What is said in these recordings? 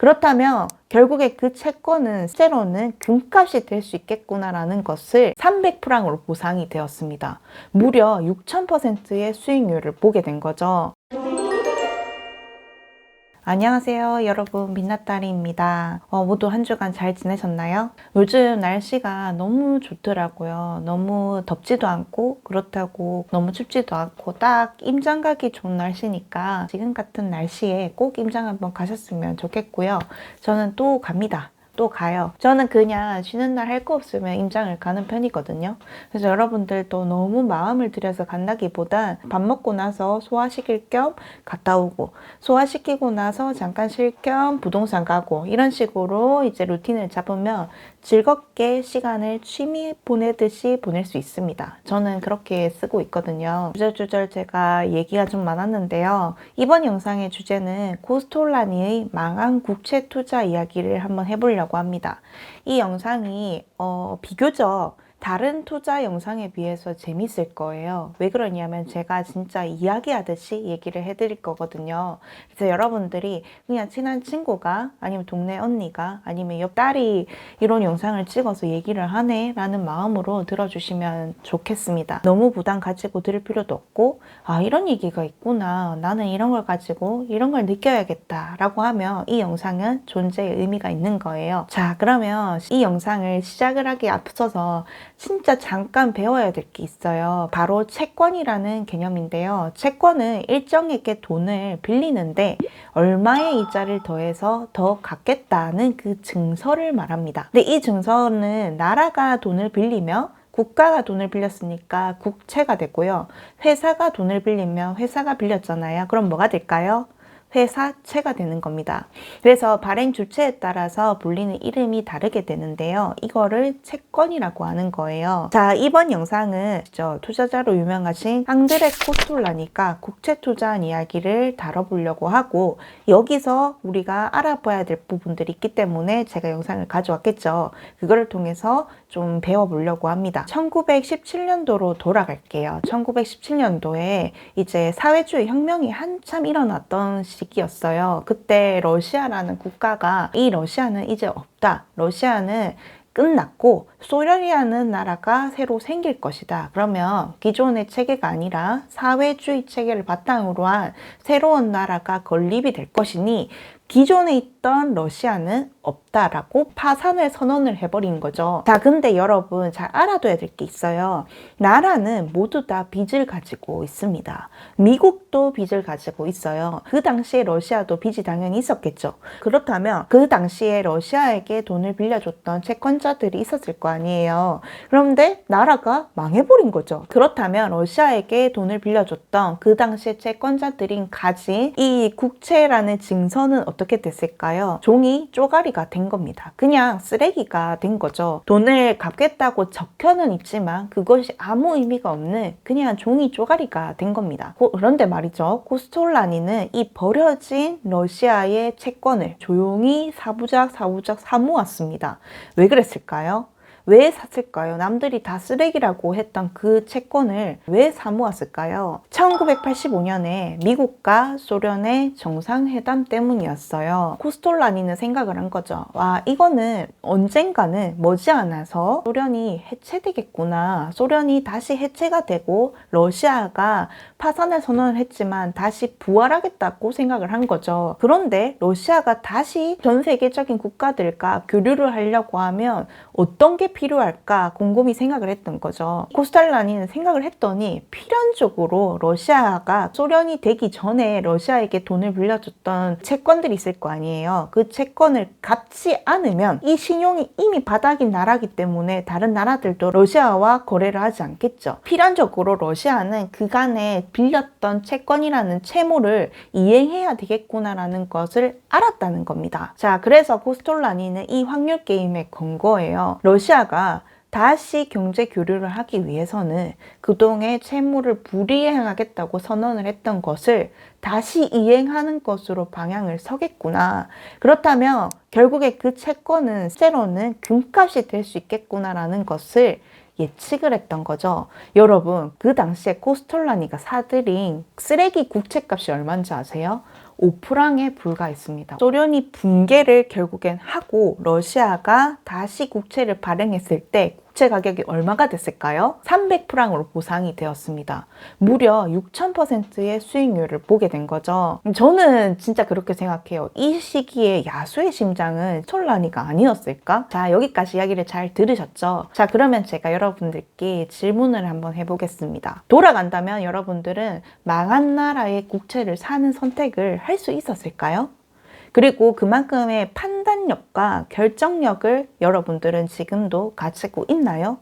그렇다면 결국에 그 채권은 실제로는 금값이 될 수 있겠구나라는 것을 300프랑으로 보상이 되었습니다. 무려 6000%의 수익률을 보게 된 거죠. 안녕하세요 여러분, 민나딸이입니다. 모두 한 주간 잘 지내셨나요? 요즘 날씨가 너무 좋더라고요. 너무 덥지도 않고 그렇다고 너무 춥지도 않고 딱 임장 가기 좋은 날씨니까 지금 같은 날씨에 꼭 임장 한번 가셨으면 좋겠고요. 저는 또 갑니다. 또 가요. 저는 그냥 쉬는 날 할 거 없으면 임장을 가는 편이거든요. 그래서 여러분들도 너무 마음을 들여서 간다기보단 밥 먹고 나서 소화시킬 겸 갔다 오고, 소화시키고 나서 잠깐 쉴 겸 부동산 가고, 이런 식으로 이제 루틴을 잡으면 즐겁게 시간을 취미 보내듯이 보낼 수 있습니다. 저는 그렇게 쓰고 있거든요. 주절주절 제가 얘기가 좀 많았는데요. 이번 영상의 주제는 코스톨라니의 망한 국채 투자 이야기를 한번 해보려고 합니다. 이 영상이 비교적 다른 투자 영상에 비해서 재밌을 거예요. 왜 그러냐면 제가 진짜 이야기하듯이 얘기를 해드릴 거거든요. 그래서 여러분들이 그냥 친한 친구가 아니면 동네 언니가 아니면 옆 딸이 이런 영상을 찍어서 얘기를 하네 라는 마음으로 들어주시면 좋겠습니다. 너무 부담 가지고 들을 필요도 없고, 아 이런 얘기가 있구나, 나는 이런 걸 가지고 이런 걸 느껴야겠다 라고 하면 이 영상은 존재의 의미가 있는 거예요. 자, 그러면 이 영상을 시작을 하기에 앞서서 진짜 잠깐 배워야 될 게 있어요. 바로 채권이라는 개념인데요. 채권은 일정에게 돈을 빌리는데 얼마의 이자를 더해서 더 갚겠다는 그 증서를 말합니다. 근데 이 증서는 나라가 돈을 빌리면 국가가 돈을 빌렸으니까 국채가 되고요. 회사가 돈을 빌리면 회사가 빌렸잖아요. 그럼 뭐가 될까요? 회사채가 되는 겁니다. 그래서 발행 주체에 따라서 불리는 이름이 다르게 되는데요. 이거를 채권이라고 하는 거예요. 자, 이번 영상은 투자자로 유명하신 앙드레 코스톨라니까 국채 투자한 이야기를 다뤄보려고 하고, 여기서 우리가 알아봐야 될 부분들이 있기 때문에 제가 영상을 가져왔겠죠. 그거를 통해서 좀 배워보려고 합니다. 1917년도로 돌아갈게요. 1917년도에 이제 사회주의 혁명이 한참 일어났던 시기였어요. 그때 러시아라는 국가가 이 러시아는 이제 없다, 러시아는 끝났고 소련이라는 나라가 새로 생길 것이다. 그러면 기존의 체계가 아니라 사회주의 체계를 바탕으로 한 새로운 나라가 건립이 될 것이니 기존에 있던 러시아는 없다라고 파산을 선언을 해버린 거죠. 자, 근데 여러분 잘 알아둬야 될 게 있어요. 나라는 모두 다 빚을 가지고 있습니다. 미국도 빚을 가지고 있어요. 그 당시에 러시아도 빚이 당연히 있었겠죠. 그렇다면 그 당시에 러시아에게 돈을 빌려줬던 채권자들이 있었을 거 아니에요. 그런데 나라가 망해버린 거죠. 그렇다면 러시아에게 돈을 빌려줬던 그 당시에 채권자들이 가진 이 국채라는 증서는 어떻게 됐을까요? 종이 쪼가리가 된 겁니다. 그냥 쓰레기가 된 거죠. 돈을 갚겠다고 적혀는 있지만 그것이 아무 의미가 없는 그냥 종이 쪼가리가 된 겁니다. 그런데 말이죠, 코스톨라니는 이 버려진 러시아의 채권을 조용히 사부작 사모았습니다. 왜 그랬을까요? 왜 샀을까요? 남들이 다 쓰레기라고 했던 그 채권을 왜 사모았을까요? 1985년에 미국과 소련의 정상회담 때문이었어요. 코스톨라니는 생각을 한 거죠. 와, 이거는 언젠가는 머지않아서 소련이 해체되겠구나. 소련이 다시 해체가 되고 러시아가 파산을 선언을 했지만 다시 부활하겠다고 생각을 한 거죠. 그런데 러시아가 다시 전 세계적인 국가들과 교류를 하려고 하면 어떤 게 필요할까 곰곰이 생각을 했던 거죠. 코스톨라니는 생각을 했더니 필연적으로 러시아가 소련이 되기 전에 러시아에게 돈을 빌려줬던 채권들이 있을 거 아니에요. 그 채권을 갚지 않으면 이 신용이 이미 바닥인 나라기 때문에 다른 나라들도 러시아와 거래를 하지 않겠죠. 필연적으로 러시아는 그간에 빌렸던 채권이라는 채무를 이행해야 되겠구나라는 것을 알았다는 겁니다. 자, 그래서 코스톨라니는 이 확률 게임에 건 거예요. 러시아가 다시 경제 교류를 하기 위해서는 그동안의 채무를 불이행하겠다고 선언을 했던 것을 다시 이행하는 것으로 방향을 서겠구나. 그렇다면 결국에 그 채권은 실제로는 금값이 될 수 있겠구나라는 것을 예측을 했던 거죠. 여러분, 그 당시에 코스톨라니가 사들인 쓰레기 국채값이 얼마인지 아세요? 5%에 불과했습니다. 소련이 붕괴를 결국엔 하고 러시아가 다시 국채를 발행했을 때 국채 가격이 얼마가 됐을까요? 300프랑으로 보상이 되었습니다. 무려 6000%의 수익률을 보게 된 거죠. 저는 진짜 그렇게 생각해요. 이 시기에 야수의 심장은 솔라니가 아니었을까? 자, 여기까지 이야기를 잘 들으셨죠? 자, 그러면 제가 여러분들께 질문을 한번 해보겠습니다. 돌아간다면 여러분들은 망한 나라의 국채를 사는 선택을 할 수 있었을까요? 그리고 그만큼의 판단력과 결정력을 여러분들은 지금도 가지고 있나요?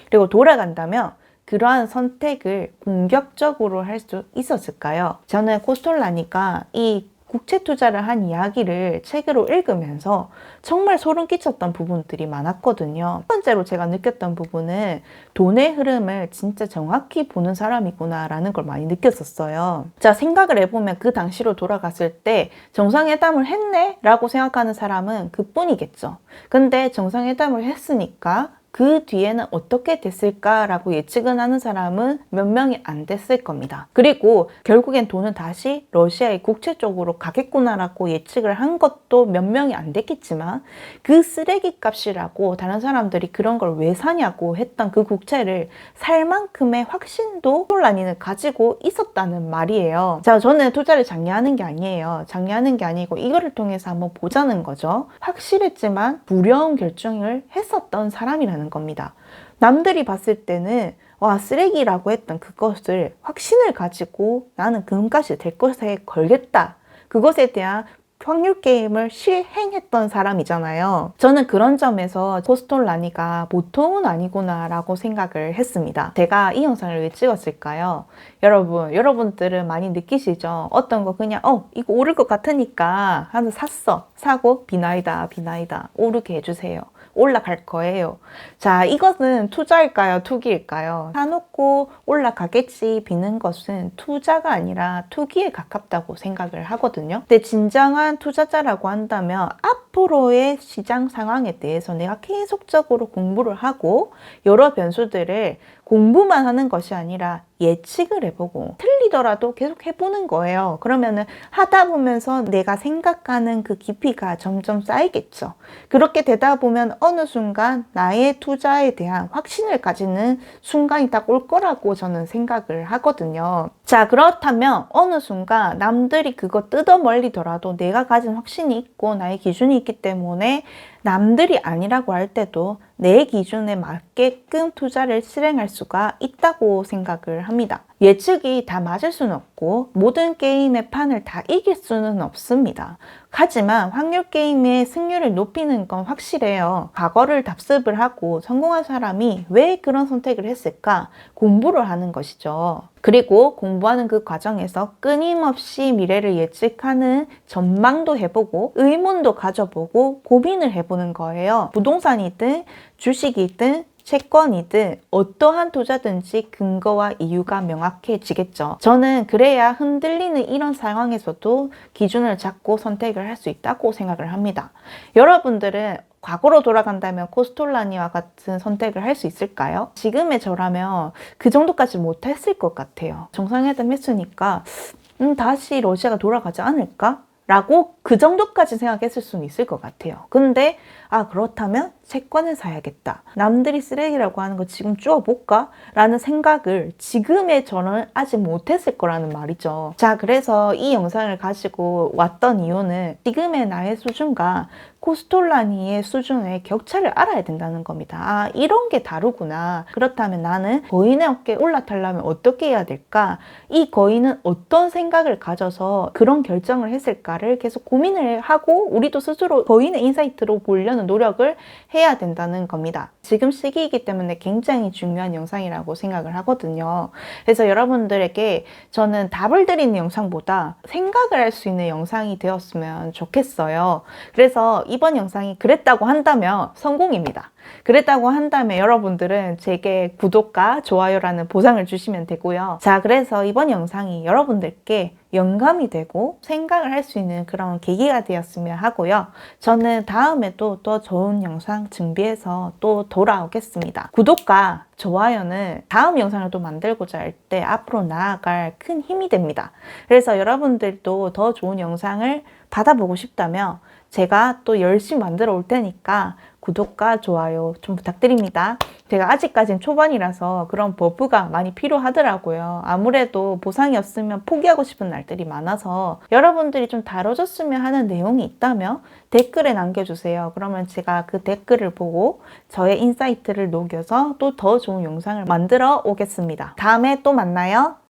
그리고 돌아간다면 그러한 선택을 공격적으로 할 수 있었을까요? 저는 코스톨라니가 이 국채 투자를 한 이야기를 책으로 읽으면서 정말 소름 끼쳤던 부분들이 많았거든요. 첫 번째로 제가 느꼈던 부분은 돈의 흐름을 진짜 정확히 보는 사람이구나 라는 걸 많이 느꼈었어요. 자, 생각을 해보면 그 당시로 돌아갔을 때 정상회담을 했네? 라고 생각하는 사람은 그뿐이겠죠. 근데 정상회담을 했으니까 그 뒤에는 어떻게 됐을까라고 예측은 하는 사람은 몇 명이 안 됐을 겁니다. 그리고 결국엔 돈은 다시 러시아의 국채 쪽으로 가겠구나라고 예측을 한 것도 몇 명이 안 됐겠지만 그 쓰레기 값이라고 다른 사람들이 그런 걸 왜 사냐고 했던 그 국채를 살 만큼의 확신도 솔라니는 가지고 있었다는 말이에요. 자, 저는 투자를 장려하는 게 아니에요. 장려하는 게 아니고 이거를 통해서 한번 보자는 거죠. 확실했지만 두려운 결정을 했었던 사람이라는 겁니다. 남들이 봤을 때는 와, 쓰레기라고 했던 그것을 확신을 가지고 나는 금값이 될 것에 걸겠다. 그것에 대한 확률 게임을 실행했던 사람이잖아요. 저는 그런 점에서 코스톨라니가 보통은 아니구나 라고 생각을 했습니다. 제가 이 영상을 왜 찍었을까요? 여러분들은 많이 느끼시죠? 어떤 거 그냥 이거 오를 것 같으니까 하나 사고 비나이다 오르게 해주세요. 올라갈 거예요. 자, 이것은 투자일까요? 투기일까요? 사놓고 올라가겠지 비는 것은 투자가 아니라 투기에 가깝다고 생각을 하거든요. 근데 진정한 투자자라고 한다면 앞으로의 시장 상황에 대해서 내가 계속적으로 공부를 하고 여러 변수들을 공부만 하는 것이 아니라 예측을 해보고 틀리더라도 계속 해보는 거예요. 그러면은 하다 보면서 내가 생각하는 그 깊이가 점점 쌓이겠죠. 그렇게 되다 보면 어느 순간 나의 투자에 대한 확신을 가지는 순간이 딱 올 거라고 저는 생각을 하거든요. 자, 그렇다면 어느 순간 남들이 그거 뜯어 멀리더라도 내가 가진 확신이 있고 나의 기준이 있기 때문에 남들이 아니라고 할 때도 내 기준에 맞게끔 투자를 실행할 수가 있다고 생각을 합니다. 예측이 다 맞을 수는 없고 모든 게임의 판을 다 이길 수는 없습니다. 하지만 확률 게임의 승률을 높이는 건 확실해요. 과거를 답습을 하고 성공한 사람이 왜 그런 선택을 했을까? 공부를 하는 것이죠. 그리고 공부하는 그 과정에서 끊임없이 미래를 예측하는 전망도 해보고 의문도 가져보고 고민을 해보는 거예요. 부동산이든 주식이든 채권이든 어떠한 투자든지 근거와 이유가 명확해지겠죠. 저는 그래야 흔들리는 이런 상황에서도 기준을 잡고 선택을 할 수 있다고 생각을 합니다. 여러분들은 과거로 돌아간다면 코스톨라니와 같은 선택을 할 수 있을까요? 지금의 저라면 그 정도까지 못했을 것 같아요. 정상회담 했으니까 다시 러시아가 돌아가지 않을까? 라고 그 정도까지 생각했을 수는 있을 것 같아요. 근데 그렇다면 채권을 사야겠다. 남들이 쓰레기라고 하는 거 지금 쪼아볼까? 라는 생각을 지금의 저는 아직 못했을 거라는 말이죠. 자, 그래서 이 영상을 가지고 왔던 이유는 지금의 나의 수준과 코스톨라니의 수준의 격차를 알아야 된다는 겁니다. 이런 게 다르구나. 그렇다면 나는 거인의 어깨에 올라타려면 어떻게 해야 될까? 이 거인은 어떤 생각을 가져서 그런 결정을 했을까를 계속 고민을 하고 우리도 스스로 거인의 인사이트로 보려는 노력을 해야 된다는 겁니다. 지금 시기이기 때문에 굉장히 중요한 영상이라고 생각을 하거든요. 그래서 여러분들에게 저는 답을 드리는 영상보다 생각을 할 수 있는 영상이 되었으면 좋겠어요. 그래서 이번 영상이 그랬다고 한다면 성공입니다. 그랬다고 한다면 여러분들은 제게 구독과 좋아요라는 보상을 주시면 되고요. 자, 그래서 이번 영상이 여러분들께 영감이 되고 생각을 할 수 있는 그런 계기가 되었으면 하고요. 저는 다음에도 또 좋은 영상 준비해서 또 돌아오겠습니다. 구독과 좋아요는 다음 영상을 또 만들고자 할 때 앞으로 나아갈 큰 힘이 됩니다. 그래서 여러분들도 더 좋은 영상을 받아보고 싶다면 제가 또 열심히 만들어 올 테니까 구독과 좋아요 좀 부탁드립니다. 제가 아직까지는 초반이라서 그런 버프가 많이 필요하더라고요. 아무래도 보상이 없으면 포기하고 싶은 날들이 많아서 여러분들이 좀 다뤄줬으면 하는 내용이 있다면 댓글에 남겨주세요. 그러면 제가 그 댓글을 보고 저의 인사이트를 녹여서 또 더 좋은 영상을 만들어 오겠습니다. 다음에 또 만나요.